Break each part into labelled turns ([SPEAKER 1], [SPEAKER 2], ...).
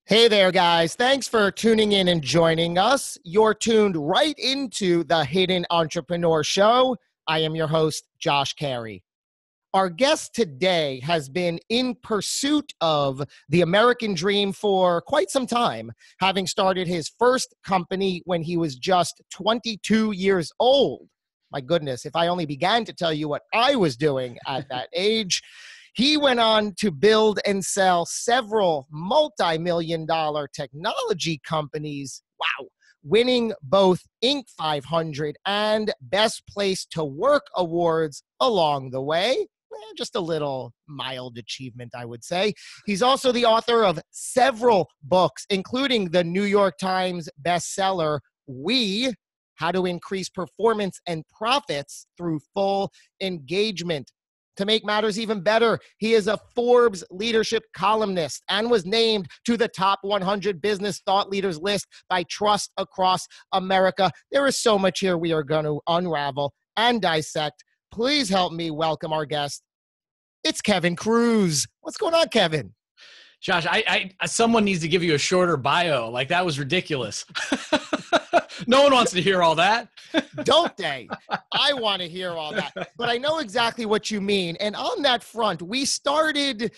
[SPEAKER 1] Hey there, guys. Thanks for tuning in and joining us. You're tuned right into the Hidden Entrepreneur Show. I am your host, Josh Carey. Our guest today has been in pursuit of the American dream for quite some time, having started his first company when he was just 22 years old. My goodness, if I only began to tell you what I was doing at that age. He went on to build and sell several multi-million-dollar technology companies. Wow. Winning both Inc. 500 and Best Place to Work awards along the way. Just a little mild achievement, I would say. He's also the author of several books, including the New York Times bestseller, How to Increase Performance and Profits Through Full Engagement. To make matters even better, he is a Forbes Leadership columnist and was named to the top 100 business thought leaders list by Trust Across America. There is so much here we are going to unravel and dissect. Please help me welcome our guest. It's Kevin Kruse. What's going on, Kevin?
[SPEAKER 2] Josh, someone needs to give you a shorter bio. Like, that was ridiculous. No one wants to hear all that.
[SPEAKER 1] Don't they? I want to hear all that. But I know exactly what you mean. And on that front, we started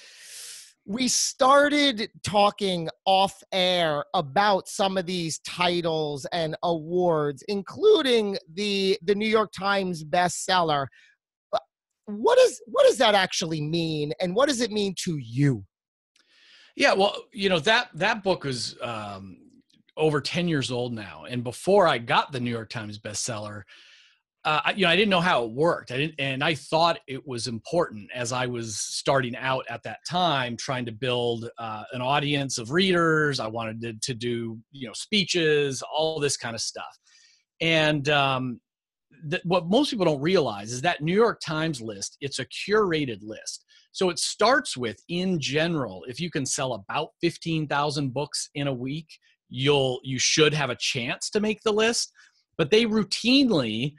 [SPEAKER 1] talking off air about some of these titles and awards, including the New York Times bestseller. What does that actually mean? And what does it mean to you?
[SPEAKER 2] Yeah, well, that book was over 10 years old now. And before I got the New York Times bestseller, I didn't know how it worked. I thought it was important as I was starting out at that time, trying to build an audience of readers. I wanted to do, speeches, all this kind of stuff. And what most people don't realize is that New York Times list, it's a curated list. So it starts with, in general, if you can sell about 15,000 books in a week, you should have a chance to make the list. But they routinely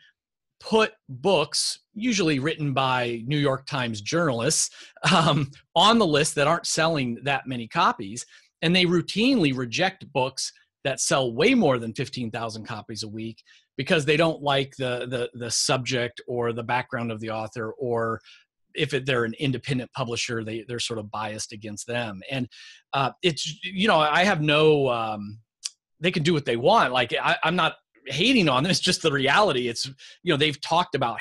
[SPEAKER 2] put books, usually written by New York Times journalists, on the list that aren't selling that many copies. And they routinely reject books that sell way more than 15,000 copies a week because they don't like the subject or the background of the author, or if they're an independent publisher, they're sort of biased against them. And it's, I have no, they can do what they want. Like, I'm not hating on them. It's just the reality. It's, they've talked about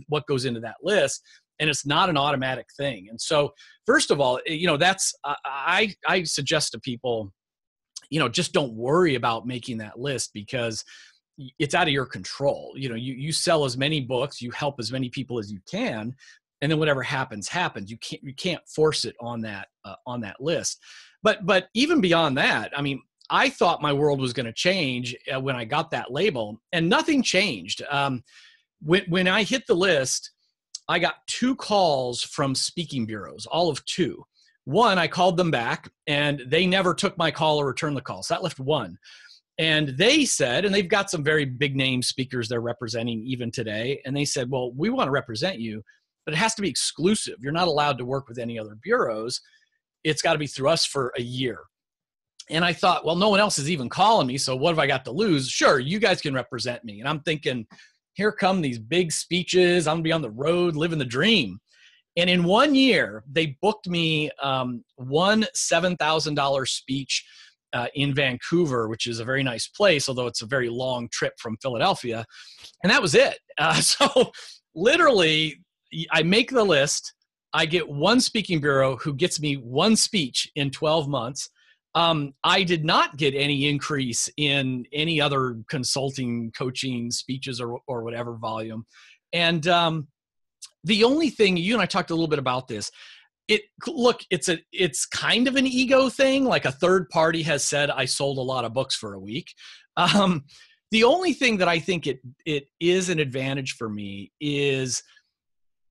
[SPEAKER 2] what goes into that list, and it's not an automatic thing. And so, first of all, that's, I suggest to people, just don't worry about making that list because it's out of your control. You sell as many books, you help as many people as you can, and then whatever happens. You can't force it on that list. But even beyond that, I mean, I thought my world was going to change when I got that label, and nothing changed. When I hit the list, I got 2 calls from speaking bureaus, all of 2. One, I called them back, and they never took my call or returned the call. So that left 1. And they said, and they've got some very big name speakers they're representing even today, and they said, well, we want to represent you, but it has to be exclusive. You're not allowed to work with any other bureaus. It's got to be through us for a year. And I thought, well, no one else is even calling me, so what have I got to lose? Sure, you guys can represent me. And I'm thinking, here come these big speeches. I'm going to be on the road living the dream. And in 1 year, they booked me one $7,000 speech in Vancouver, which is a very nice place, although it's a very long trip from Philadelphia. And that was it. So literally, I make the list. I get one speaking bureau who gets me one speech in 12 months. I did not get any increase in any other consulting, coaching, speeches, or whatever volume. And the only thing, you and I talked a little bit about this, it's kind of an ego thing. Like, a third party has said I sold a lot of books for a week. The only thing that I think it is an advantage for me is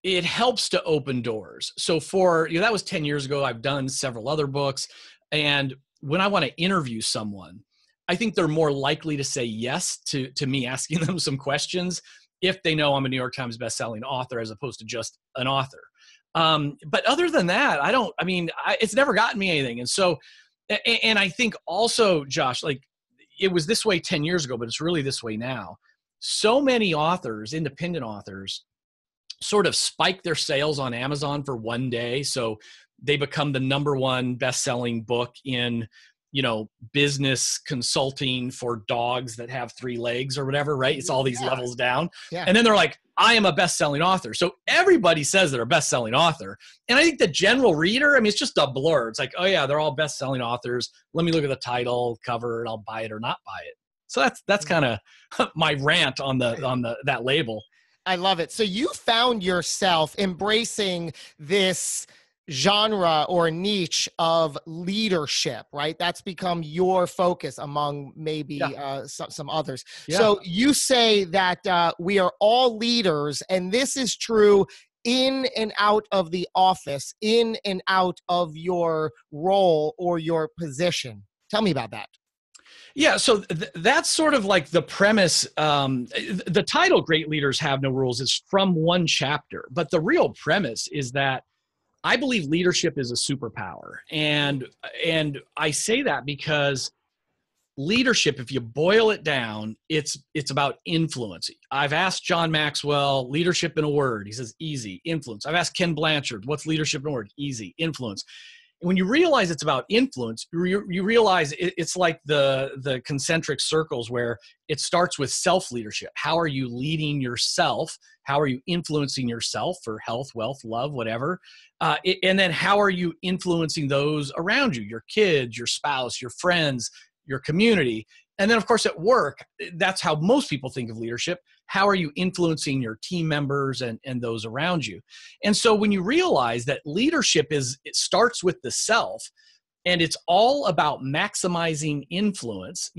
[SPEAKER 2] it helps to open doors. So that was 10 years ago. I've done several other books. And when I want to interview someone, I think they're more likely to say yes to me asking them some questions if they know I'm a New York Times bestselling author as opposed to just an author. But other than that, it's never gotten me anything. And so, And I think also, Josh, like it was this way 10 years ago, but it's really this way now. So many authors, independent authors, sort of spike their sales on Amazon for one day. So they become the #1 best-selling book in, business consulting for dogs that have 3 legs or whatever, right? It's all these levels down.
[SPEAKER 1] Yeah.
[SPEAKER 2] And then they're like, I am a best-selling author. So everybody says they're a best-selling author. And I think the general reader, it's just a blur. It's like, oh yeah, they're all best-selling authors. Let me look at the title, cover, and I'll buy it or not buy it. So that's kind of my rant on that label.
[SPEAKER 1] I love it. So you found yourself embracing this genre or niche of leadership, right? That's become your focus among maybe some others.
[SPEAKER 2] Yeah.
[SPEAKER 1] So you say that we are all leaders, and this is true in and out of the office, in and out of your role or your position. Tell me about that.
[SPEAKER 2] Yeah, so that's sort of like the premise. The title "Great Leaders Have No Rules" is from one chapter, but the real premise is that I believe leadership is a superpower, and I say that because leadership, if you boil it down, it's about influence. I've asked John Maxwell, leadership in a word. He says easy, influence. I've asked Ken Blanchard, what's leadership in a word? Easy, influence. When you realize it's about influence, you realize it's like the concentric circles where it starts with self-leadership. How are you leading yourself? How are you influencing yourself for health, wealth, love, whatever? And then how are you influencing those around you, your kids, your spouse, your friends, your community? And then, of course, at work, that's how most people think of leadership. How are you influencing your team members and those around you? And so when you realize that leadership it starts with the self, and it's all about maximizing influence,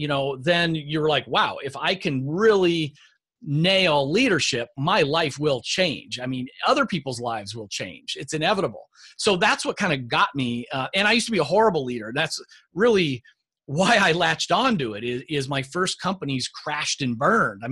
[SPEAKER 2] then you're like, wow, if I can really nail leadership, my life will change. Other people's lives will change. It's inevitable. So that's what kind of got me. And I used to be a horrible leader. That's really why I latched onto it is my first companies crashed and burned.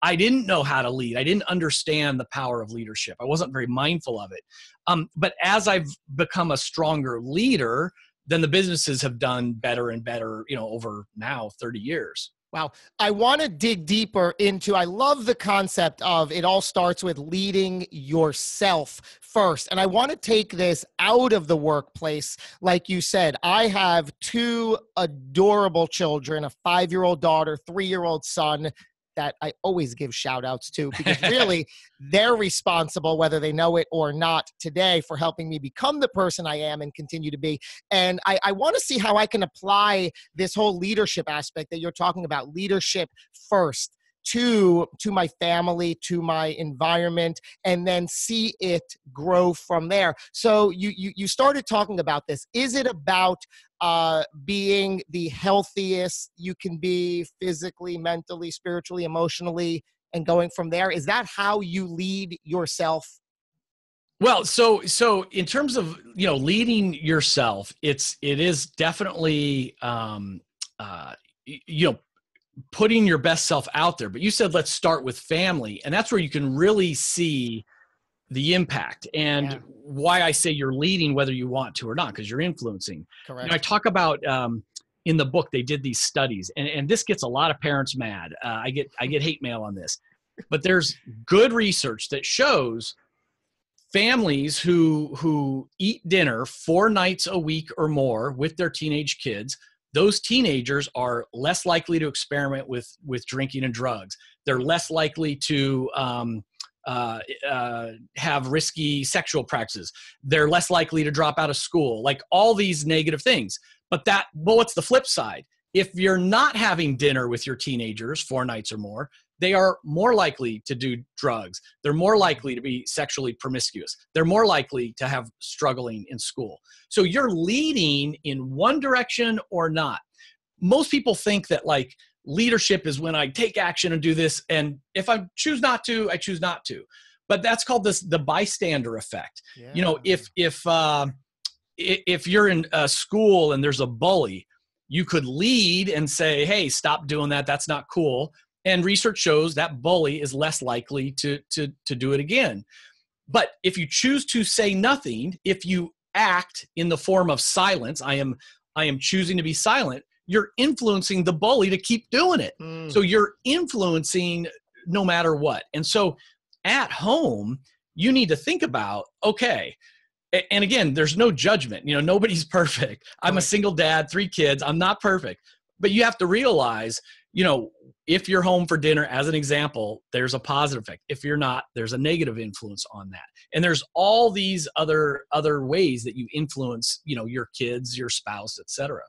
[SPEAKER 2] I didn't know how to lead. I didn't understand the power of leadership. I wasn't very mindful of it. But as I've become a stronger leader, then the businesses have done better and better, over now 30 years.
[SPEAKER 1] Wow. I want to dig deeper into, I love the concept of it all starts with leading yourself first. And I want to take this out of the workplace. Like you said, I have 2 adorable children, a 5-year-old daughter, 3-year-old son, that I always give shout outs to, because really they're responsible, whether they know it or not today, for helping me become the person I am and continue to be. And I want to see how I can apply this whole leadership aspect that you're talking about, leadership first, to my family, to my environment, and then see it grow from there. So you started talking about this. Is it about being the healthiest you can be physically, mentally, spiritually, emotionally, and going from there? Is that how you lead yourself?
[SPEAKER 2] Well, so in terms of, leading yourself, it is definitely, putting your best self out there. But you said, let's start with family. And that's where you can really see the impact and why I say you're leading, whether you want to or not, because you're influencing.
[SPEAKER 1] Correct.
[SPEAKER 2] I talk about, in the book, they did these studies, and this gets a lot of parents mad. I get hate mail on this, but there's good research that shows families who eat dinner 4 nights a week or more with their teenage kids, those teenagers are less likely to experiment with drinking and drugs. They're less likely to have risky sexual practices. They're less likely to drop out of school, like all these negative things. But what's the flip side? If you're not having dinner with your teenagers 4 nights or more, they are more likely to do drugs. They're more likely to be sexually promiscuous. They're more likely to have struggling in school. So you're leading in one direction or not. Most people think that like leadership is when I take action and do this, and if I choose not to, I choose not to. But that's called the bystander effect.
[SPEAKER 1] Yeah.
[SPEAKER 2] If you're in a school and there's a bully, you could lead and say, hey, stop doing that. That's not cool. And research shows that bully is less likely to do it again. But if you choose to say nothing, if you act in the form of silence, I am I am choosing to be silent, you're influencing the bully to keep doing it. So you're influencing no matter what. And so at home, you need to think about, okay, and again, there's no judgment. Nobody's perfect. I'm a single dad, 3 kids. I'm not perfect. But you have to realize, if you're home for dinner, as an example, there's a positive effect. If you're not, there's a negative influence on that. And there's all these other ways that you influence, your kids, your spouse, et cetera.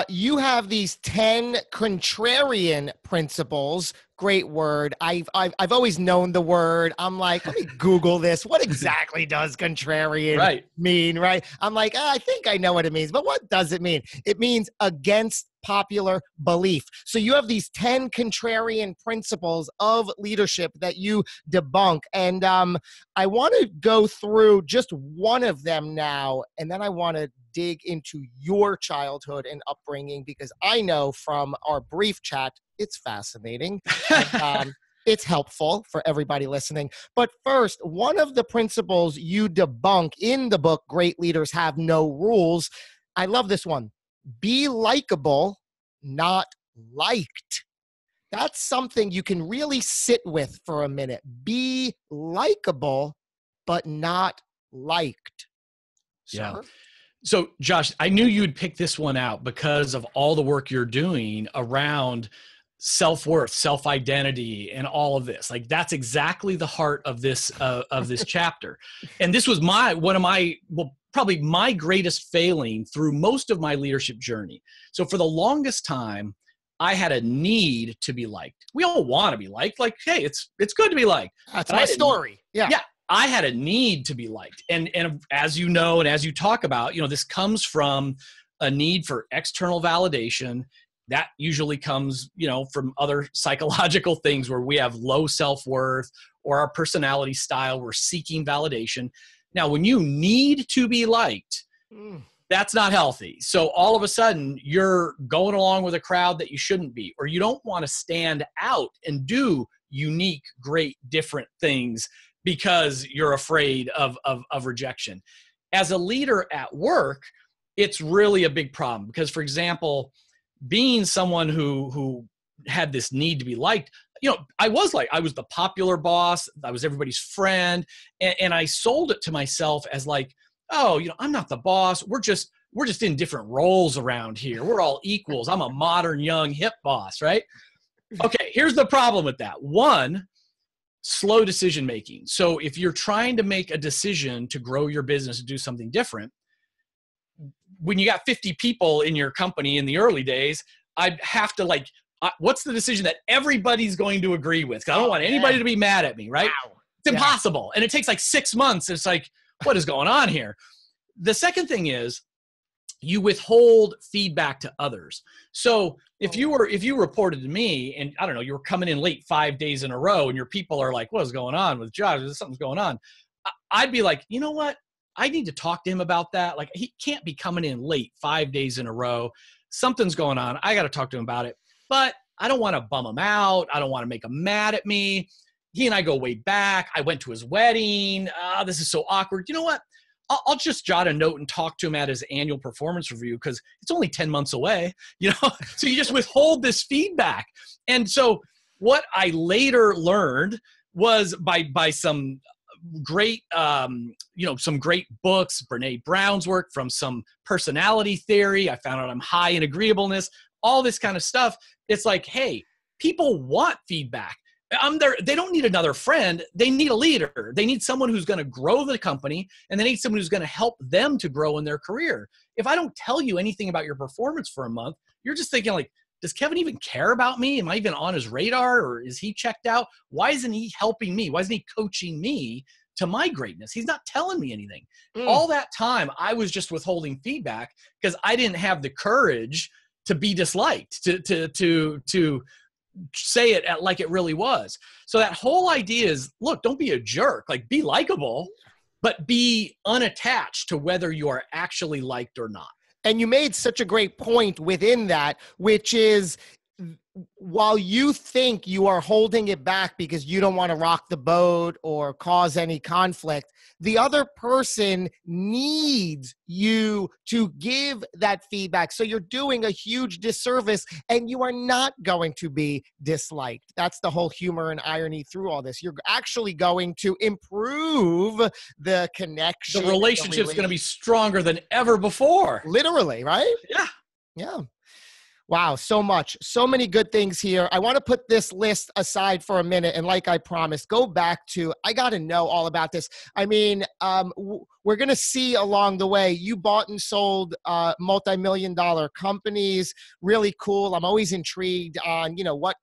[SPEAKER 1] You have these 10 contrarian principles. Great word. I've always known the word. I'm like, let me Google this. What exactly does contrarian mean? Right. I'm like, I think I know what it means, but what does it mean? It means against popular belief. So you have these 10 contrarian principles of leadership that you debunk. And I want to go through just one of them now, and then I want to dig into your childhood and upbringing, because I know from our brief chat, it's fascinating. And, it's helpful for everybody listening. But first, one of the principles you debunk in the book, Great Leaders Have No Rules. I love this one. Be likable, not liked. That's something you can really sit with for a minute. Be likable, but not liked.
[SPEAKER 2] Yeah.
[SPEAKER 1] Sir?
[SPEAKER 2] So Josh, I knew you'd pick this one out because of all the work you're doing around self-worth, self-identity, and all of this. Like, that's exactly the heart of this chapter. And this was probably my greatest failing through most of my leadership journey. So for the longest time, I had a need to be liked. We all want to be liked. Like, hey, it's good to be liked.
[SPEAKER 1] That's my story. Yeah.
[SPEAKER 2] I had a need to be liked. And as you know, and as you talk about, this comes from a need for external validation. That usually comes, from other psychological things where we have low self-worth or our personality style. We're seeking validation. Now, when you need to be liked, that's not healthy. So all of a sudden you're going along with a crowd that you shouldn't be, or you don't want to stand out and do unique, great, different things because you're afraid of rejection. As a leader at work, it's really a big problem because, for example, being someone who had this need to be liked, I was the popular boss. I was everybody's friend. And I sold it to myself as like, oh, I'm not the boss. We're just in different roles around here. We're all equals. I'm a modern, young, hip boss, right? Okay, here's the problem with that. One, slow decision making. So if you're trying to make a decision to grow your business and do something different, when you got 50 people in your company in the early days, I'd have to what's the decision that everybody's going to agree with? 'Cause I don't want anybody to be mad at me, right? Wow. It's impossible. And it takes 6 months. It's like, what is going on here? The second thing is you withhold feedback to others. So if you reported to me and I don't know, you were coming in late 5 days in a row and your people are like, what is going on with Josh? Something's going on. I'd be like, you know what? I need to talk to him about that. Like, he can't be coming in late 5 days in a row. Something's going on. I got to talk to him about it. But I don't want to bum him out. I don't want to make him mad at me. He and I go way back. I went to his wedding. This is so awkward. You know what? I'll just jot a note and talk to him at his annual performance review because it's only 10 months away. So you just withhold this feedback. And so what I later learned was by some great, some great books, Brene Brown's work, from some personality theory. I found out I'm high in agreeableness, all this kind of stuff. It's like, hey, people want feedback. They don't need another friend. They need a leader. They need someone who's going to grow the company, and they need someone who's going to help them to grow in their career. If I don't tell you anything about your performance for a month, you're just thinking like, does Kevin even care about me? Am I even on his radar, or is he checked out? Why isn't he helping me? Why isn't he coaching me to my greatness? He's not telling me anything. All that time, I was just withholding feedback because I didn't have the courage to be disliked, to say it like it really was. So that whole idea is, look, don't be a jerk. Like, be likable, but be unattached to whether you are actually liked or not.
[SPEAKER 1] And you made such a great point within that, which is while you think you are holding it back because you don't want to rock the boat or cause any conflict, the other person needs you to give that feedback. So you're doing a huge disservice and you are not going to be disliked. That's the whole humor and irony through all this. You're actually going to improve the connection.
[SPEAKER 2] The relationship's going to be stronger than ever before.
[SPEAKER 1] Literally, right?
[SPEAKER 2] Yeah.
[SPEAKER 1] Yeah. Wow, so much, so many good things here. I want to put this list aside for a minute. And like I promised, go back to, I got to know all about this. I mean, we're going to see along the way, you bought and sold multi-million-dollar companies. Really cool. I'm always intrigued on, what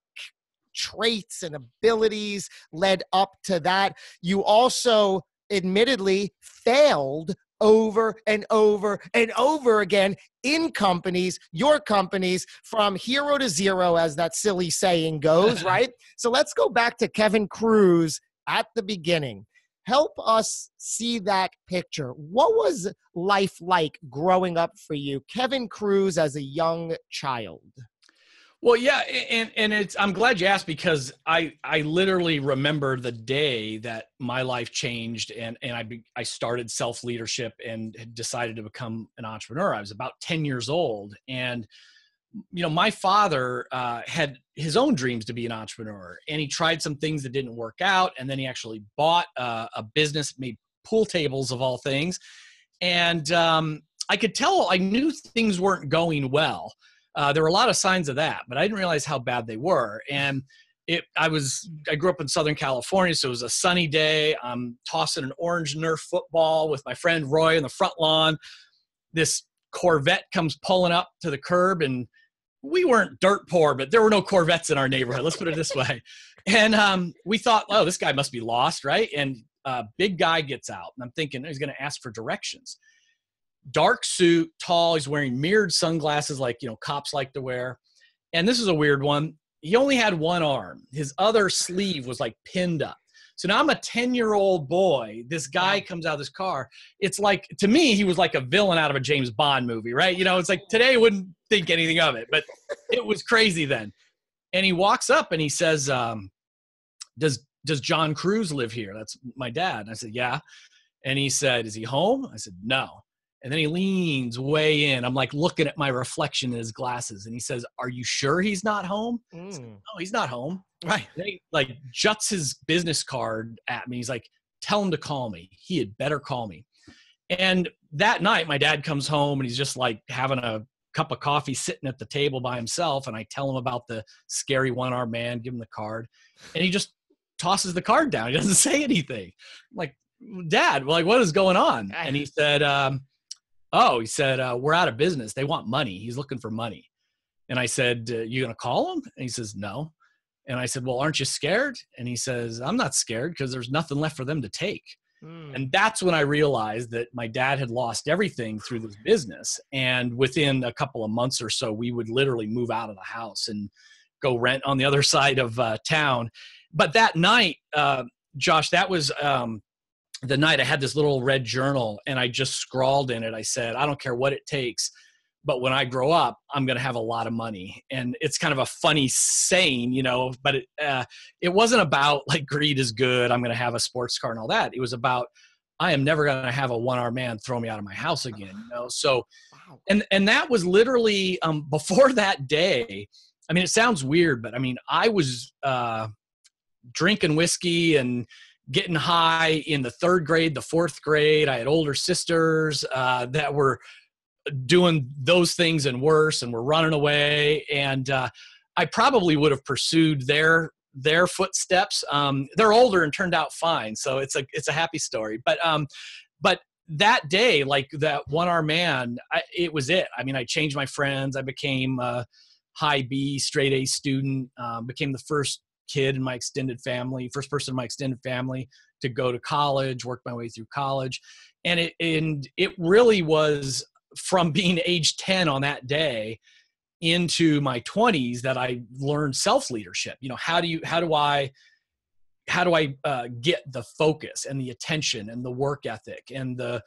[SPEAKER 1] traits and abilities led up to that. You also admittedly failed over and over and over again in companies, your companies, from hero to zero, as that silly saying goes, right? So let's go back to Kevin Kruse at the beginning. Help us see that picture. What was life like growing up for you, Kevin Kruse, as a young child?
[SPEAKER 2] Well, yeah, and I'm glad you asked, because I literally remember the day that my life changed and I started self-leadership and had decided to become an entrepreneur. I was about 10 years old, and my father had his own dreams to be an entrepreneur, and he tried some things that didn't work out, and then he actually bought a business, made pool tables of all things, and I could tell, I knew things weren't going well. There were a lot of signs of that, but I didn't realize how bad they were. And I grew up in Southern California, so it was a sunny day. I'm tossing an orange Nerf football with my friend Roy in the front lawn. This Corvette comes pulling up to the curb, and we weren't dirt poor, but there were no Corvettes in our neighborhood. Let's put it this way. And we thought, oh, this guy must be lost, right? And a big guy gets out, and I'm thinking he's going to ask for directions. Dark suit, tall. He's wearing mirrored sunglasses like, cops like to wear. And this is a weird one. He only had one arm. His other sleeve was like pinned up. So now I'm a 10-year-old boy. This guy comes out of this car. It's like, to me, he was like a villain out of a James Bond movie, right? It's like today I wouldn't think anything of it, but it was crazy then. And he walks up and he says, does John Kruse live here? That's my dad. And I said, yeah. And he said, is he home? I said, no. And then he leans way in. I'm like looking at my reflection in his glasses. And he says, are you sure he's not home? I said, no, he's not home. Right. And he like juts his business card at me. He's like, tell him to call me. He had better call me. And that night, my dad comes home and he's just like having a cup of coffee sitting at the table by himself. And I tell him about the scary one-armed man, give him the card. And he just tosses the card down. He doesn't say anything. I'm like, Dad, like, what is going on? And he said, we're out of business. They want money. He's looking for money. And I said, you going to call him? And he says, no. And I said, well, aren't you scared? And he says, I'm not scared because there's nothing left for them to take. And that's when I realized that my dad had lost everything through this business. And within a couple of months or so, we would literally move out of the house and go rent on the other side of town. But that night, Josh, that was the night I had this little red journal, and I just scrawled in it. I said, I don't care what it takes, but when I grow up, I'm going to have a lot of money. And it's kind of a funny saying, but it wasn't about like greed is good, I'm going to have a sports car and all that. It was about, I am never going to have a one-armed man throw me out of my house again. So, and that was literally before that day. I mean, it sounds weird, but I mean, I was drinking whiskey and getting high in the 3rd grade, the 4th grade. I had older sisters that were doing those things and worse, and were running away. And I probably would have pursued their footsteps. They're older and turned out fine, so it's a happy story. But that day, like that one-armed man, it was it. I mean, I changed my friends. I became a high B, straight A student. Became the first kid in my extended family, first person in my extended family to go to college, work my way through college. And it really was from being age 10 on that day into my 20s that I learned self-leadership. How do I get the focus and the attention and the work ethic and the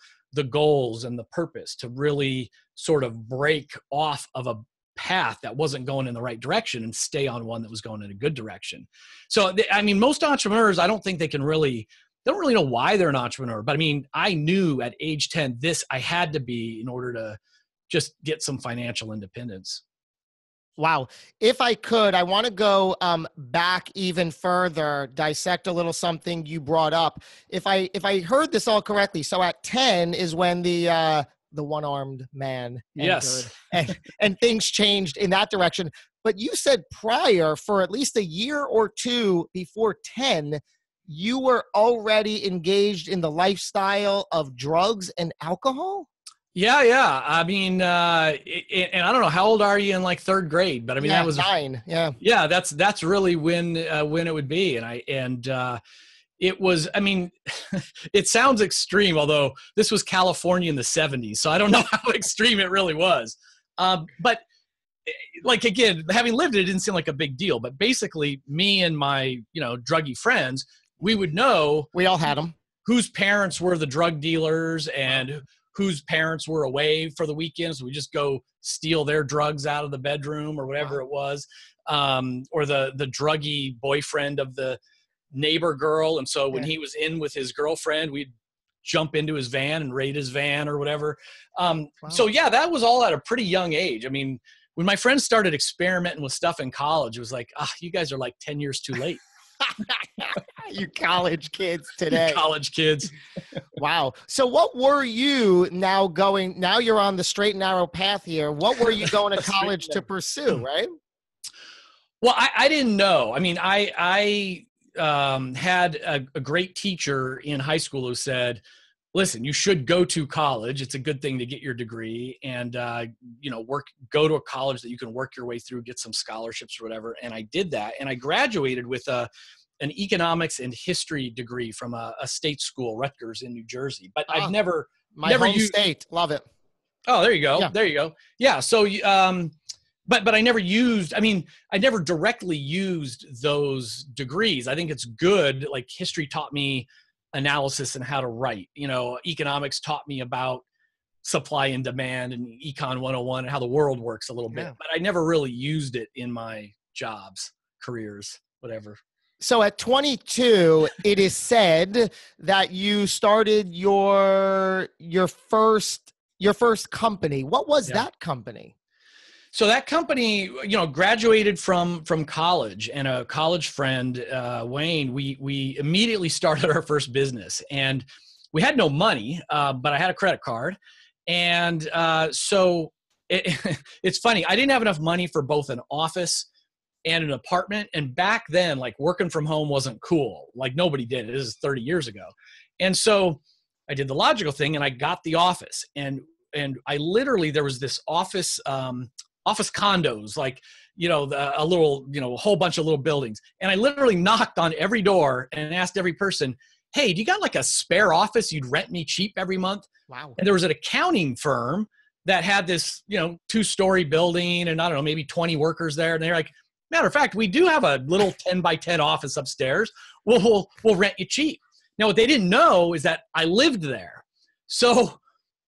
[SPEAKER 2] goals and the purpose to really sort of break off of a path that wasn't going in the right direction and stay on one that was going in a good direction. So, I mean, most entrepreneurs, I don't think they don't really know why they're an entrepreneur. But I mean, I knew at age 10, I had to be in order to just get some financial independence.
[SPEAKER 1] Wow. If I could, I want to go back even further, dissect a little something you brought up. If I heard this all correctly, so at 10 is when the one-armed man entered,
[SPEAKER 2] Yes.
[SPEAKER 1] and things changed in that direction. But you said prior, for at least a year or two before 10, you were already engaged in the lifestyle of drugs and alcohol?
[SPEAKER 2] Yeah. I mean, and I don't know, how old are you in like third grade? But I mean, that was
[SPEAKER 1] 9.
[SPEAKER 2] Yeah, that's really when it would be. And it was, I mean, it sounds extreme, although this was California in the 70s. So I don't know how extreme it really was. But like, again, having lived it didn't seem like a big deal. But basically, me and my, druggy friends, we would know.
[SPEAKER 1] We all had them. Whose
[SPEAKER 2] parents were the drug dealers and whose parents were away for the weekends. We just go steal their drugs out of the bedroom or whatever it was. Or the druggy boyfriend of the neighbor girl. And so when he was in with his girlfriend, we'd jump into his van and raid his van or whatever. So yeah, that was all at a pretty young age. I mean, when my friends started experimenting with stuff in college, it was like, you guys are like 10 years too late.
[SPEAKER 1] You college kids today.
[SPEAKER 2] College kids.
[SPEAKER 1] Wow. So what were you now you're on the straight and narrow path here. What were you going to college to pursue, right?
[SPEAKER 2] Well, I didn't know. I mean, I had a great teacher in high school who said, listen, you should go to college. It's a good thing to get your degree and, go to a college that you can work your way through, get some scholarships or whatever. And I did that. And I graduated with an economics and history degree from a state school, Rutgers in New Jersey. But I've never
[SPEAKER 1] home state. Love it.
[SPEAKER 2] Oh, there you go.
[SPEAKER 1] Yeah.
[SPEAKER 2] There you go. Yeah. So, but I never I never directly used those degrees. I think it's good. Like history taught me analysis and how to write, economics taught me about supply and demand and econ 101 and how the world works a little bit, but I never really used it in my jobs, careers, whatever.
[SPEAKER 1] So at 22, it is said that you started your first company. What was that company?
[SPEAKER 2] So that company, graduated from college, and a college friend, Wayne, we immediately started our first business, and we had no money, but I had a credit card. And so it's funny. I didn't have enough money for both an office and an apartment. And back then, like working from home wasn't cool. Like nobody did it. This is 30 years ago. And so I did the logical thing and I got the office, and I literally, there was this office condos, like, a little, a whole bunch of little buildings. And I literally knocked on every door and asked every person, hey, do you got like a spare office you'd rent me cheap every month?
[SPEAKER 1] Wow.
[SPEAKER 2] And there was an accounting firm that had this, 2-story building and I don't know, maybe 20 workers there. And they're like, matter of fact, we do have a little 10 by 10 office upstairs. We'll rent you cheap. Now, what they didn't know is that I lived there. So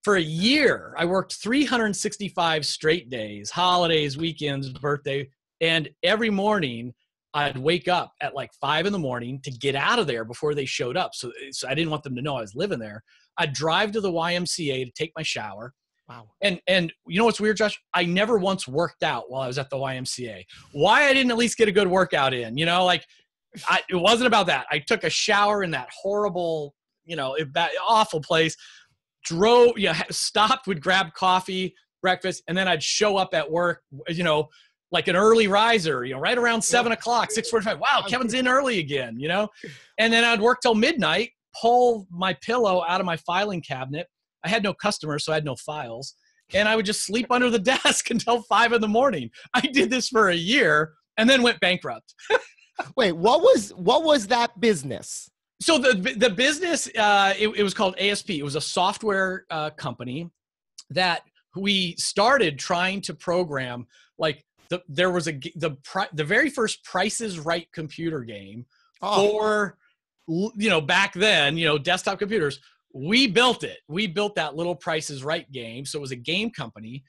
[SPEAKER 2] for a year, I worked 365 straight days, holidays, weekends, birthday, and every morning I'd wake up at like 5 a.m. to get out of there before they showed up. So I didn't want them to know I was living there. I'd drive to the YMCA to take my shower.
[SPEAKER 1] Wow.
[SPEAKER 2] And you know what's weird, Josh? I never once worked out while I was at the YMCA. Why I didn't at least get a good workout in, it wasn't about that. I took a shower in that horrible, awful place. Stopped, would grab coffee, breakfast, and then I'd show up at work, like an early riser, right around 7 o'clock, 6:45. Wow, Kevin's in early again, And then I'd work till midnight, pull my pillow out of my filing cabinet. I had no customers, so I had no files. And I would just sleep under the desk until 5 a.m. I did this for a year and then went bankrupt.
[SPEAKER 1] Wait, what was that business?
[SPEAKER 2] So the business, it was called ASP. It was a software company that we started trying to program. Like there was the very first Price is Right computer game for, back then, desktop computers. We built it. We built that little Price is Right game. So it was a game company.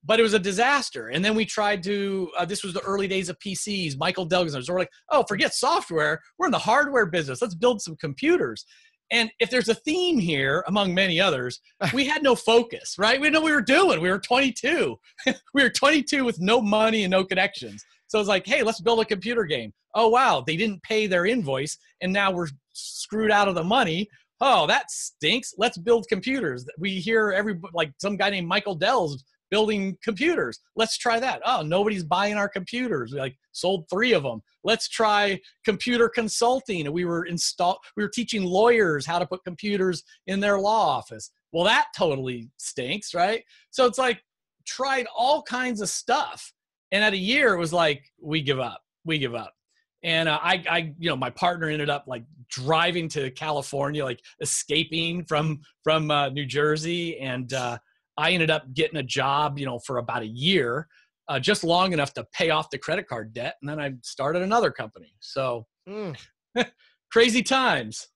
[SPEAKER 2] but it was a disaster. And then we tried to, this was the early days of PCs, Michael Douglas, we're like, oh, forget software. We're in the hardware business. Let's build some computers. And if there's a theme here, among many others, we had no focus, right? We didn't know what we were doing. We were 22. We were 22 with no money and no connections. So it's like, hey, let's build a computer game. Oh, wow, they didn't pay their invoice, and now we're screwed out of the money. Oh, that stinks. Let's build computers. We hear like some guy named Michael Dell's building computers. Let's try that. Oh, nobody's buying our computers. We like sold 3 of them. Let's try computer consulting. And we were teaching lawyers how to put computers in their law office. Well, that totally stinks, right? So it's like tried all kinds of stuff. And at a year, it was like, we give up. And my partner ended up like driving to California, like escaping from New Jersey. And I ended up getting a job, for about a year, just long enough to pay off the credit card debt. And then I started another company. So crazy times.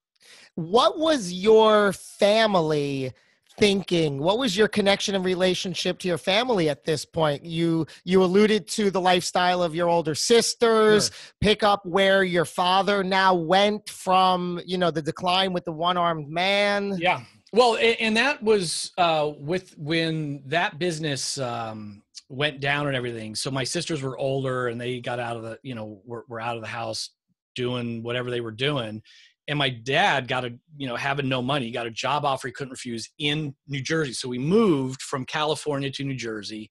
[SPEAKER 1] What was your family thinking? What was your connection and relationship to your family at this point? You alluded to the lifestyle of your older sisters, sure. Pick up where your father now went from, the decline with the one-armed man.
[SPEAKER 2] Yeah. Well, and that was when that business went down and everything. So my sisters were older and they got out of the, were out of the house doing whatever they were doing. And my dad having no money, got a job offer he couldn't refuse in New Jersey. So we moved from California to New Jersey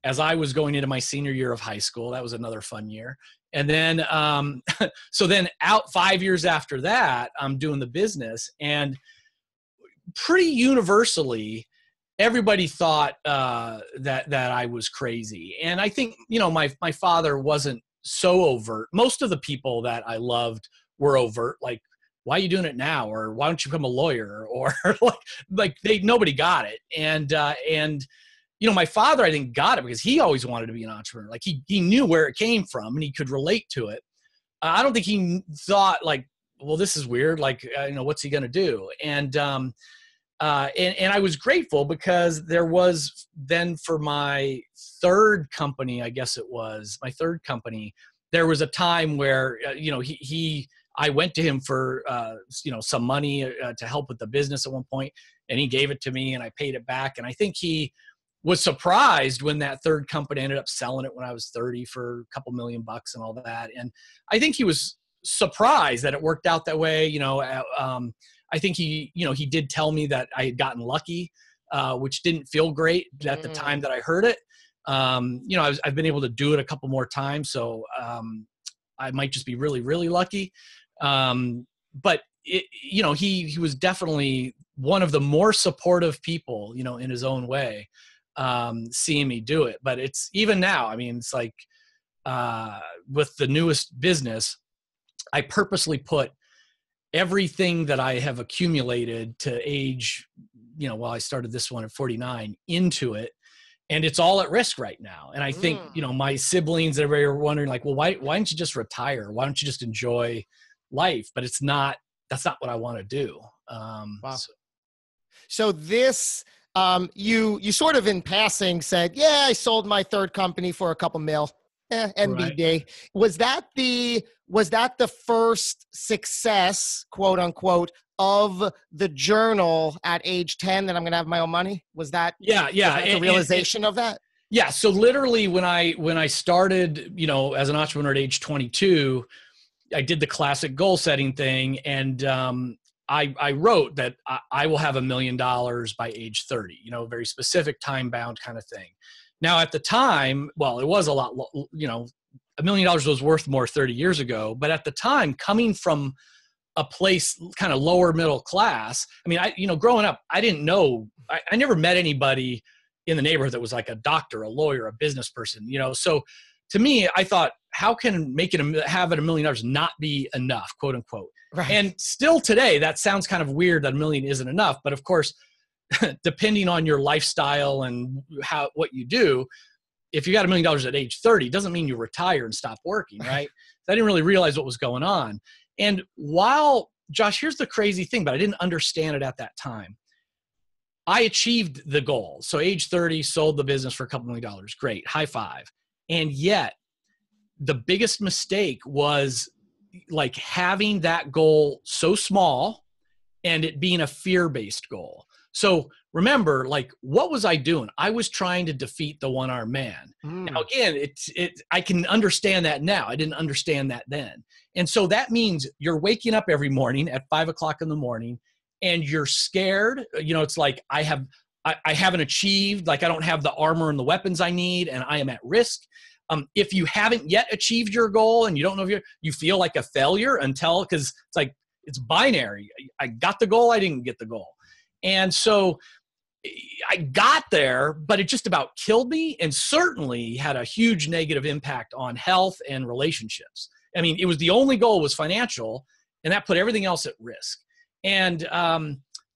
[SPEAKER 2] as I was going into my senior year of high school. That was another fun year. And then, so then out 5 years after that, I'm doing the business, and pretty universally, everybody thought that I was crazy. And I think, my father wasn't so overt. Most of the people that I loved were overt, like, why are you doing it now? Or why don't you become a lawyer? Or nobody got it. And my father, I think, got it because he always wanted to be an entrepreneur. Like he knew where it came from and he could relate to it. I don't think he thought like, well, this is weird. Like, what's he going to do? And I was grateful because there was then for my third company, I guess it was my third company, there was a time where, I went to him for, some money to help with the business at one point, and he gave it to me and I paid it back. And I think he was surprised when that third company ended up selling it when I was 30 for a couple $1 million and all that. And I think he was surprised that it worked out that way. I think he did tell me that I had gotten lucky, which didn't feel great at the time that I heard it. I've been able to do it a couple more times. So I might just be really, really lucky. But he was definitely one of the more supportive people, in his own way, seeing me do it. But it's even now, I mean, it's like, with the newest business, I purposely put everything that I have accumulated to age, I started this one at 49 into it. And it's all at risk right now. And I think, my siblings, everybody are wondering like, well, why don't you just retire? Why don't you just enjoy life? But that's not what I want to do.
[SPEAKER 1] Wow. So this, you sort of in passing said, yeah, I sold my third company for a couple mil. NBD. Right. Was that the first success, quote unquote, of the journal at age 10 that I'm going to have my own money? Was that the realization of that?
[SPEAKER 2] Yeah. So literally when I started, as an entrepreneur at age 22, I did the classic goal setting thing. And I wrote that I will have $1 million by age 30, very specific time bound kind of thing. Now at the time, well, it was a lot, $1 million was worth more 30 years ago. But at the time, coming from a place kind of lower middle class, I mean, growing up, I didn't know, I never met anybody in the neighborhood that was like a doctor, a lawyer, a business person, so to me, I thought, how can having $1 million not be enough, quote unquote. Right. And still today, that sounds kind of weird that $1 million isn't enough. But of course, depending on your lifestyle and what you do, if you got $1 million at age 30, doesn't mean you retire and stop working, right? So I didn't really realize what was going on. And Josh, here's the crazy thing, but I didn't understand it at that time. I achieved the goal. So age 30, sold the business for a couple $1 million. Great. High five. And yet the biggest mistake was like having that goal so small and it being a fear-based goal. So remember, like, what was I doing? I was trying to defeat the one-armed man. Now, again, I can understand that now. I didn't understand that then. And so that means you're waking up every morning at 5 o'clock in the morning and you're scared. You know, it's like, I haven't achieved, like, I don't have the armor and the weapons I need, and I am at risk. If you haven't yet achieved your goal and you don't know if you feel like a failure until, because it's like, it's binary. I got the goal, I didn't get the goal. And so I got there, but it just about killed me and certainly had a huge negative impact on health and relationships. I mean, it was the only goal was financial, and that put everything else at risk. And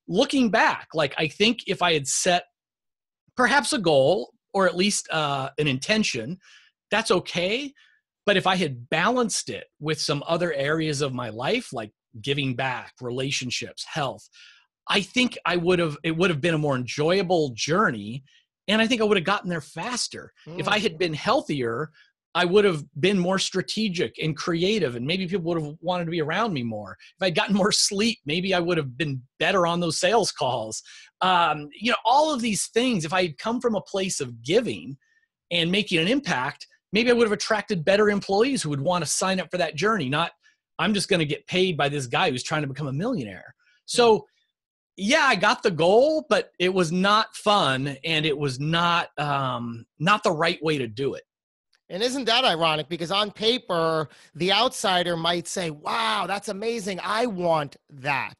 [SPEAKER 2] looking back, like, I think if I had set perhaps a goal or at least an intention, that's okay. But if I had balanced it with some other areas of my life, like giving back, relationships, health, I think it would have been a more enjoyable journey. And I think I would have gotten there faster. If I had been healthier, I would have been more strategic and creative, and maybe people would have wanted to be around me more. If I'd gotten more sleep, maybe I would have been better on those sales calls. All of these things, if I had come from a place of giving and making an impact, maybe I would have attracted better employees who would want to sign up for that journey. Not, I'm just going to get paid by this guy who's trying to become a millionaire. So yeah, I got the goal, but it was not fun, and it was not the right way to do it.
[SPEAKER 1] And isn't that ironic? Because on paper, the outsider might say, wow, that's amazing. I want that.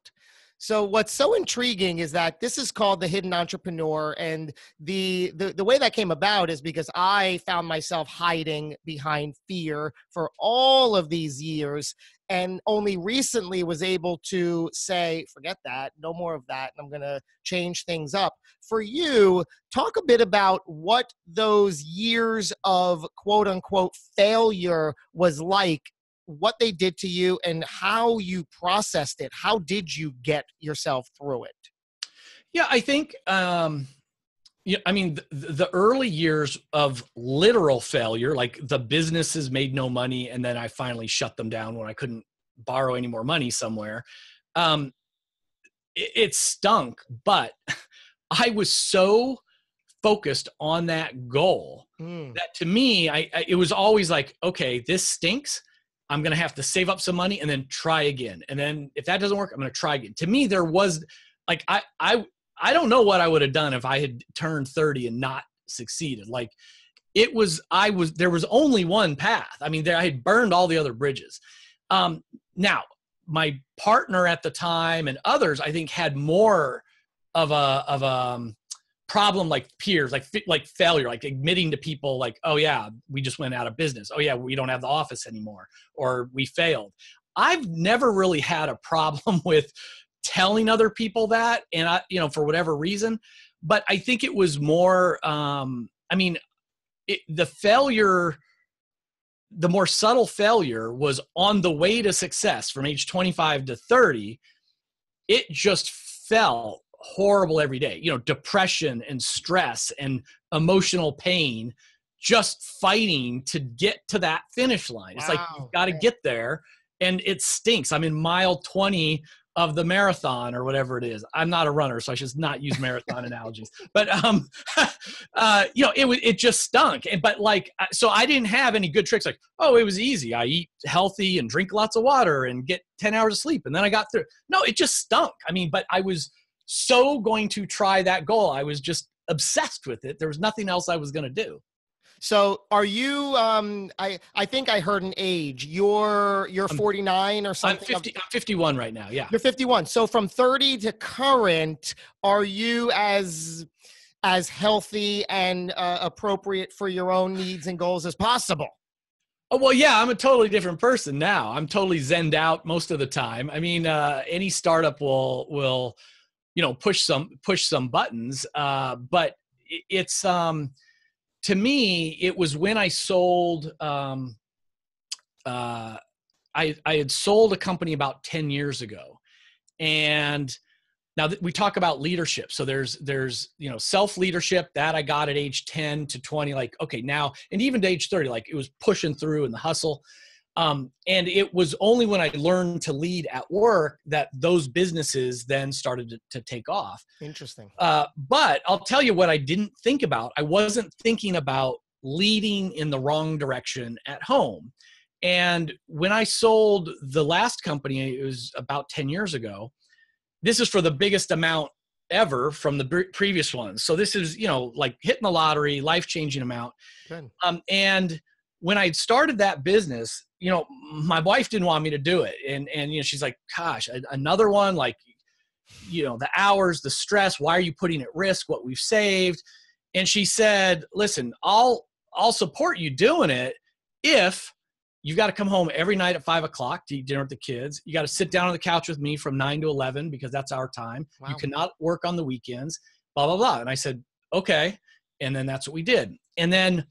[SPEAKER 1] So what's so intriguing is that this is called the hidden entrepreneur. And the way that came about is because I found myself hiding behind fear for all of these years, and only recently was able to say, forget that, no more of that, and I'm going to change things up. For you, talk a bit about what those years of quote unquote failure was like, what they did to you, and how you processed it. How did you get yourself through it?
[SPEAKER 2] Yeah, I think, the early years of literal failure, like the businesses made no money, and then I finally shut them down when I couldn't borrow any more money somewhere. It stunk, but I was so focused on that goal that to me, it was always like, okay, this stinks. I'm going to have to save up some money and then try again. And then if that doesn't work, I'm going to try again. To me, there was like, I don't know what I would have done if I had turned 30 and not succeeded. Like there was only one path. I mean, I had burned all the other bridges. Now my partner at the time and others, I think, had more of a problem, like peers, like failure, like admitting to people like, oh yeah, we just went out of business. Oh yeah, we don't have the office anymore, or we failed. I've never really had a problem with telling other people that, and for whatever reason, but I think it was more, the failure, the more subtle failure was on the way to success from age 25 to 30. It just felt horrible every day, depression and stress and emotional pain, just fighting to get to that finish line. Wow. It's like, you've got to get there, and it stinks. I'm in mile 20 of the marathon or whatever it is. I'm not a runner, so I should not use marathon analogies, but, it just stunk. But so I didn't have any good tricks. Like, oh, it was easy. I eat healthy and drink lots of water and get 10 hours of sleep, and then I got through. No, it just stunk. But I was so going to try that goal. I was just obsessed with it. There was nothing else I was going to do.
[SPEAKER 1] So are you, I think I heard an age, you're 49 or something?
[SPEAKER 2] I'm 51 right now. Yeah.
[SPEAKER 1] You're 51. So from 30 to current, are you as healthy and appropriate for your own needs and goals as possible?
[SPEAKER 2] Oh, well, yeah, I'm a totally different person now. I'm totally zenned out most of the time. Any startup will, push some buttons. But it's, to me, it was when I sold, I had sold a company about 10 years ago, and Now we talk about leadership. So there's, self-leadership that I got at age 10 to 20, like, okay, now, and even to age 30, like it was pushing through in the hustle. And it was only when I learned to lead at work that those businesses then started to take off.
[SPEAKER 1] Interesting.
[SPEAKER 2] But I'll tell you what I didn't think about. I wasn't thinking about leading in the wrong direction at home. And when I sold the last company, it was about 10 years ago. This is for the biggest amount ever from the previous ones. So this is, like hitting the lottery, life-changing amount.
[SPEAKER 1] Good.
[SPEAKER 2] And when I started that business, my wife didn't want me to do it. And she's like, gosh, another one, like, the hours, the stress, why are you putting at risk what we've saved? And she said, listen, I'll support you doing it if you've got to come home every night at 5:00 to eat dinner with the kids. You got to sit down on the couch with me from 9 to 11 because that's our time. Wow. You cannot work on the weekends, blah, blah, blah. And I said, okay. And then that's what we did. And then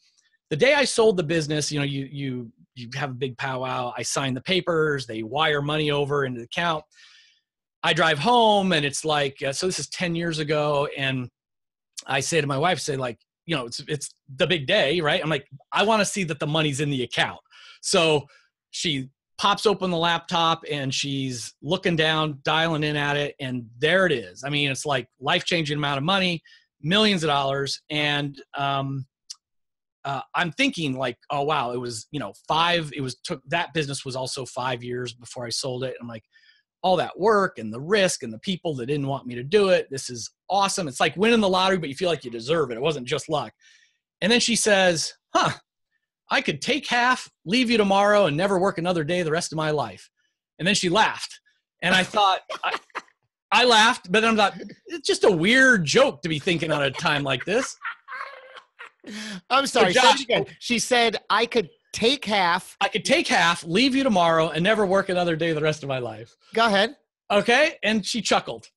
[SPEAKER 2] the day I sold the business, you have a big powwow. I sign the papers. They wire money over into the account. I drive home and it's like, so this is 10 years ago. And I say to my wife, it's the big day, right? I'm like, I want to see that the money's in the account. So she pops open the laptop and she's looking down, dialing in at it. And there it is. I mean, it's like life-changing amount of money, millions of dollars. And I'm thinking like, oh, wow, it was, that business was also 5 years before I sold it. I'm like, all that work and the risk and the people that didn't want me to do it. This is awesome. It's like winning the lottery, but you feel like you deserve it. It wasn't just luck. And then she says, I could take half, leave you tomorrow, and never work another day the rest of my life. And then she laughed. And I thought, I laughed, but I'm not, it's just a weird joke to be thinking on a time like this.
[SPEAKER 1] I'm sorry.
[SPEAKER 2] So Josh,
[SPEAKER 1] say it again. She said, I could take half,
[SPEAKER 2] leave you tomorrow, and never work another day the rest of my life.
[SPEAKER 1] Go ahead.
[SPEAKER 2] Okay. And she chuckled.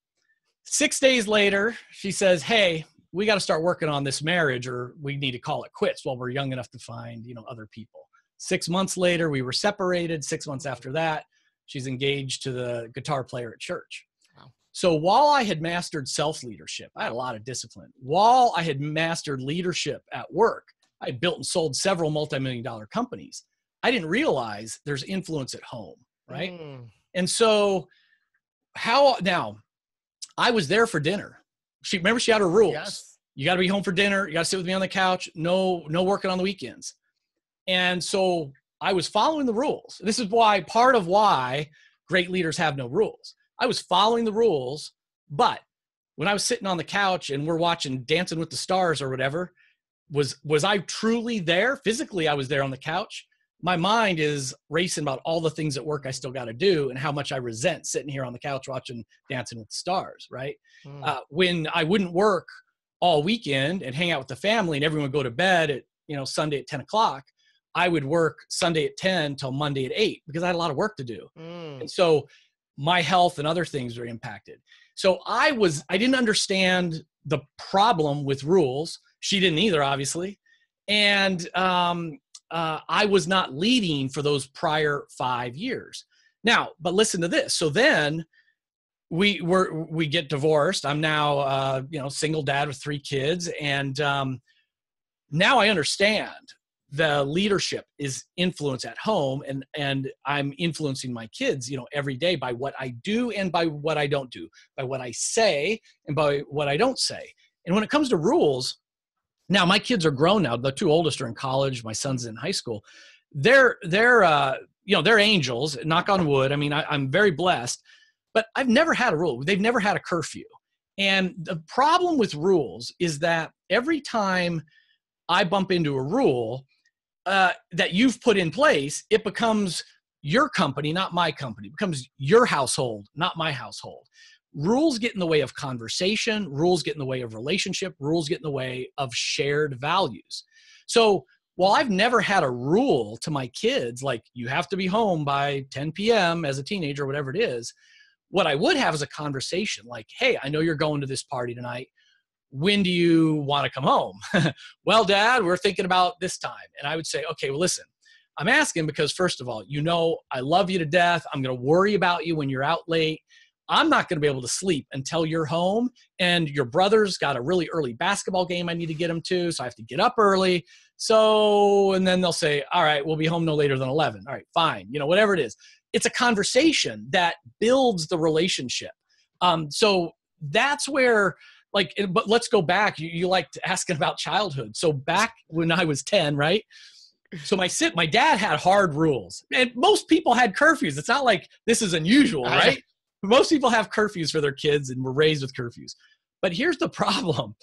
[SPEAKER 2] 6 days later, she says, hey, we got to start working on this marriage or we need to call it quits while we're young enough to find, other people. 6 months later, we were separated. 6 months after that, she's engaged to the guitar player at church. Wow. So while I had mastered self-leadership, I had a lot of discipline. While I had mastered leadership at work, I had built and sold several multi-million-dollar companies. I didn't realize there's influence at home, right? And so now I was there for dinner. She had her rules. Yes. You got to be home for dinner. You got to sit with me on the couch. No working on the weekends. And so I was following the rules. This is part of why great leaders have no rules. I was following the rules, but when I was sitting on the couch and we're watching Dancing with the Stars or whatever, was I truly there? Physically, I was there on the couch. My mind is racing about all the things at work I still got to do and how much I resent sitting here on the couch watching Dancing with the Stars, right? When I wouldn't work all weekend and hang out with the family and everyone would go to bed at, Sunday at 10 o'clock, I would work Sunday at 10 till Monday at 8 because I had a lot of work to do. And so my health and other things were impacted. So I didn't understand the problem with rules. She didn't either, obviously. And I was not leading for those prior 5 years. Now, but listen to this. So then we get divorced. I'm now, single dad with 3 kids. And now I understand the leadership is influence at home, and I'm influencing my kids, every day by what I do and by what I don't do, by what I say and by what I don't say. And when it comes to rules, now my kids are grown now. The 2 oldest are in college. My son's in high school. They're angels, knock on wood. I mean, I'm very blessed, but I've never had a rule. They've never had a curfew. And the problem with rules is that every time I bump into a rule that you've put in place, it becomes your company, not my company. It becomes your household, not my household. Rules get in the way of conversation. Rules get in the way of relationship. Rules get in the way of shared values. So while I've never had a rule to my kids, like you have to be home by 10 p.m. as a teenager, or whatever it is, what I would have is a conversation like, hey, I know you're going to this party tonight. When do you want to come home? Well, Dad, we're thinking about this time. And I would say, okay, well, listen, I'm asking because first of all, I love you to death. I'm going to worry about you when you're out late. I'm not going to be able to sleep until you're home, and your brother's got a really early basketball game I need to get him to, so I have to get up early. So, and then they'll say, all right, we'll be home no later than 11. All right, fine. Whatever it is. It's a conversation that builds the relationship. So that's where, but let's go back. You liked asking about childhood. So back when I was 10, right? So my dad had hard rules, and most people had curfews. It's not like this is unusual, right? Most people have curfews for their kids and were raised with curfews. But here's the problem.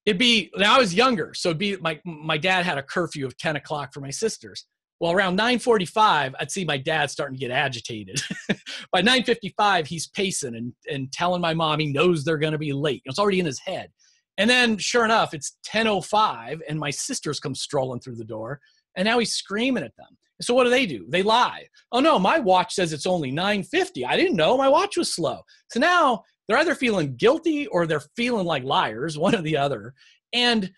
[SPEAKER 2] Now I was younger. So my dad had a curfew of 10 o'clock for my sisters. Well, around 9:45, I'd see my dad starting to get agitated. By 9:55, he's pacing and telling my mom he knows they're going to be late. It's already in his head. And then sure enough, it's 10:05 and my sisters come strolling through the door, and now he's screaming at them. So what do? They lie. Oh no, my watch says it's only 9:50. I didn't know my watch was slow. So now they're either feeling guilty or they're feeling like liars, one or the other. And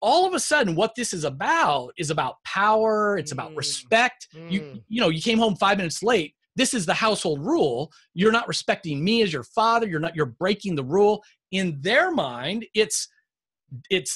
[SPEAKER 2] all of a sudden, what this is about power. It's about respect. You came home 5 minutes late. This is the household rule. You're not respecting me as your father. You're breaking the rule. In their mind, it's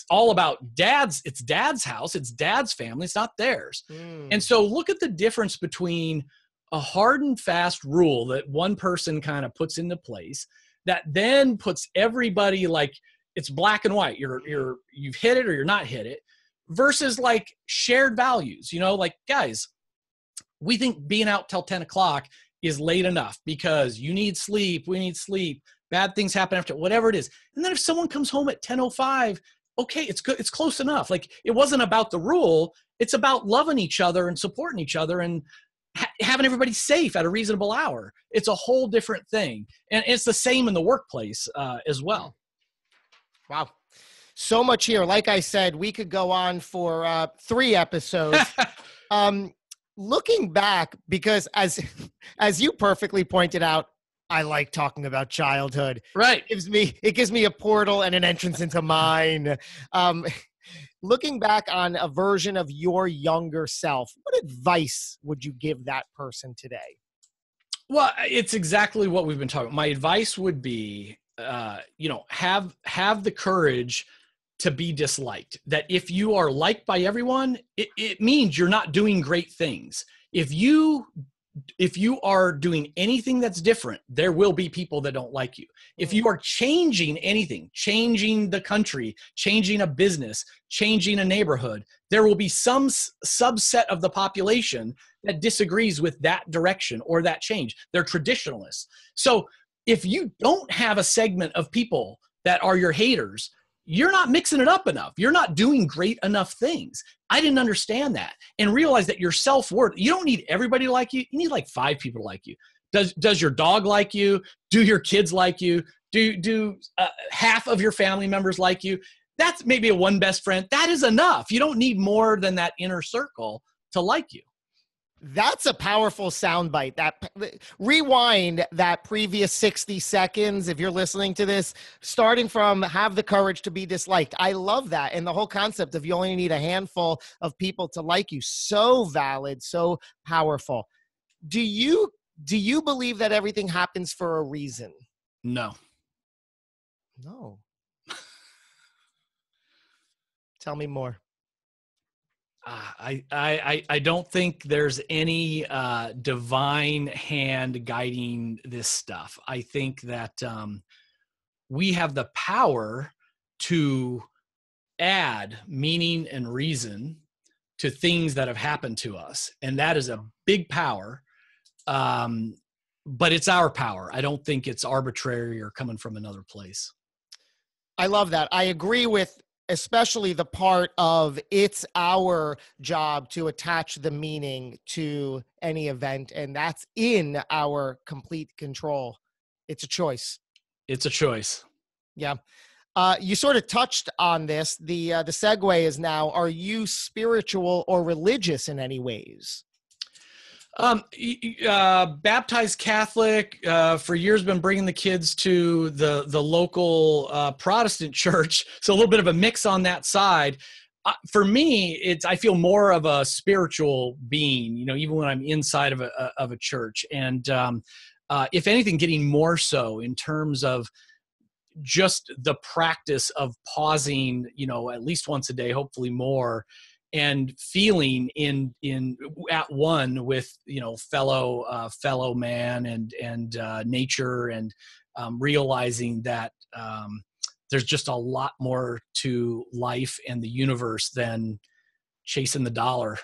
[SPEAKER 2] all about it's dad's house. It's dad's family. It's not theirs. And so look at the difference between a hard and fast rule that one person kind of puts into place that then puts everybody like, it's black and white. You've hit it or you're not hit it, versus like shared values. Like, guys, we think being out till 10 o'clock is late enough because you need sleep. We need sleep. Bad things happen after, whatever it is. And then if someone comes home at 10:05, okay, it's good. It's close enough. Like, it wasn't about the rule. It's about loving each other and supporting each other and having everybody safe at a reasonable hour. It's a whole different thing. And it's the same in the workplace as well.
[SPEAKER 1] Wow. So much here. Like I said, we could go on for 3 episodes. Looking back, because as you perfectly pointed out, I like talking about childhood.
[SPEAKER 2] Right.
[SPEAKER 1] It gives me a portal and an entrance into mine. Looking back on a version of your younger self, what advice would you give that person today?
[SPEAKER 2] Well, it's exactly what we've been talking about. My advice would be, have the courage to be disliked. That if you are liked by everyone, it means you're not doing great things. If you are doing anything that's different, there will be people that don't like you. If you are changing anything, changing the country, changing a business, changing a neighborhood, there will be some subset of the population that disagrees with that direction or that change. They're traditionalists. So if you don't have a segment of people that are your haters, you're not mixing it up enough. You're not doing great enough things. I didn't understand that and realize that your self-worth, you don't need everybody to like you. You need like 5 people to like you. Does your dog like you? Do your kids like you? Do half of your family members like you? That's maybe a one best friend. That is enough. You don't need more than that inner circle to like you.
[SPEAKER 1] That's a powerful soundbite. Rewind that previous 60 seconds. If you're listening to this, starting from have the courage to be disliked. I love that. And the whole concept of you only need a handful of people to like you. So valid, so powerful. Do you believe that everything happens for a reason?
[SPEAKER 2] No.
[SPEAKER 1] Tell me more.
[SPEAKER 2] I don't think there's any divine hand guiding this stuff. I think that we have the power to add meaning and reason to things that have happened to us. And that is a big power. But it's our power. I don't think it's arbitrary or coming from another place.
[SPEAKER 1] I love that. I agree with especially the part of it's our job to attach the meaning to any event, and that's in our complete control. It's a choice.
[SPEAKER 2] It's a choice.
[SPEAKER 1] Yeah. You sort of touched on this. The segue is now, are you spiritual or religious in any ways?
[SPEAKER 2] Baptized Catholic, for years been bringing the kids to the local Protestant church. So a little bit of a mix on that side. For me, I feel more of a spiritual being, even when I'm inside of a church. And if anything, getting more so in terms of just the practice of pausing, at least once a day, hopefully more, and feeling in at one with, fellow man and nature, and realizing that there's just a lot more to life and the universe than chasing the dollar.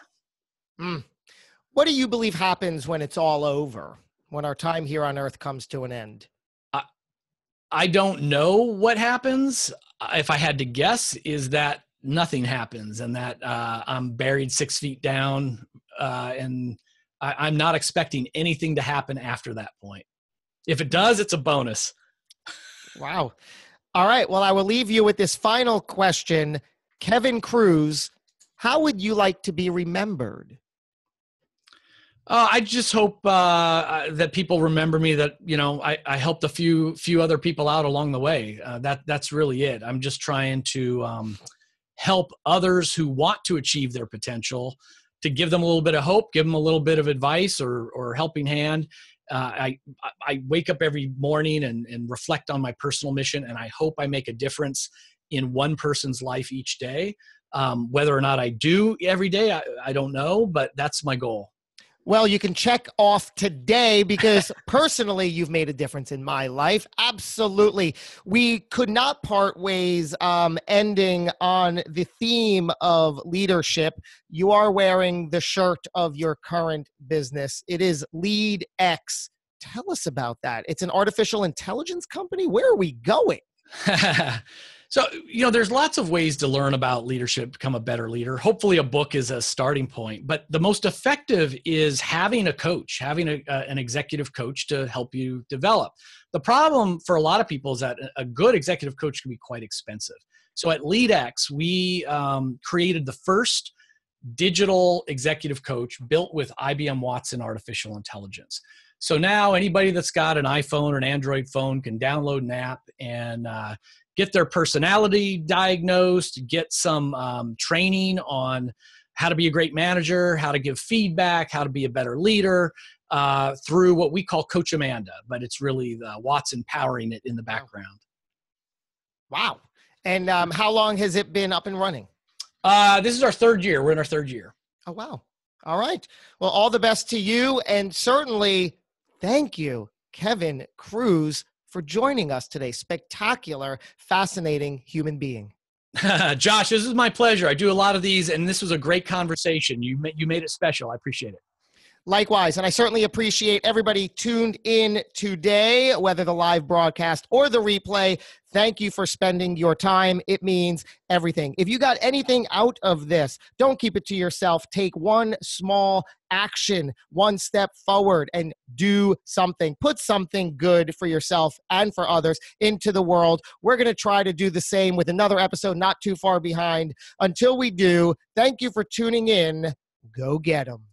[SPEAKER 1] What do you believe happens when it's all over, when our time here on Earth comes to an end?
[SPEAKER 2] I don't know what happens. If I had to guess, is that nothing happens, and that I'm buried 6 feet down, and I'm not expecting anything to happen after that point. If it does, it's a bonus.
[SPEAKER 1] Wow. All right. Well, I will leave you with this final question. Kevin Kruse, how would you like to be remembered?
[SPEAKER 2] I just hope that people remember me, that, I helped a few other people out along the way. That's really it. I'm just trying to help others who want to achieve their potential, to give them a little bit of hope, give them a little bit of advice or helping hand. I wake up every morning and reflect on my personal mission, and I hope I make a difference in one person's life each day. Whether or not I do every day, I don't know, but that's my goal.
[SPEAKER 1] Well, you can check off today, because personally, you've made a difference in my life. Absolutely. We could not part ways ending on the theme of leadership. You are wearing the shirt of your current business. It is LeadX. Tell us about that. It's an artificial intelligence company. Where are we going?
[SPEAKER 2] So, there's lots of ways to learn about leadership, become a better leader. Hopefully a book is a starting point, but the most effective is having a coach, having an executive coach to help you develop. The problem for a lot of people is that a good executive coach can be quite expensive. So at LeadX, we created the first digital executive coach built with IBM Watson artificial intelligence. So now anybody that's got an iPhone or an Android phone can download an app and get their personality diagnosed, get some training on how to be a great manager, how to give feedback, how to be a better leader, through what we call Coach Amanda, but it's really the Watson powering it in the background.
[SPEAKER 1] Wow. And how long has it been up and running?
[SPEAKER 2] This is our third year. We're in our third year.
[SPEAKER 1] Oh, wow. All right. Well, all the best to you. And certainly, thank you, Kevin Kruse, for joining us today. Spectacular, fascinating human being.
[SPEAKER 2] Josh, this is my pleasure. I do a lot of these, and this was a great conversation. You made it special. I appreciate it.
[SPEAKER 1] Likewise, and I certainly appreciate everybody tuned in today, whether the live broadcast or the replay. Thank you for spending your time. It means everything. If you got anything out of this, don't keep it to yourself. Take one small action, one step forward, and do something. Put something good for yourself and for others into the world. We're going to try to do the same with another episode not too far behind. Until we do, thank you for tuning in. Go get 'em.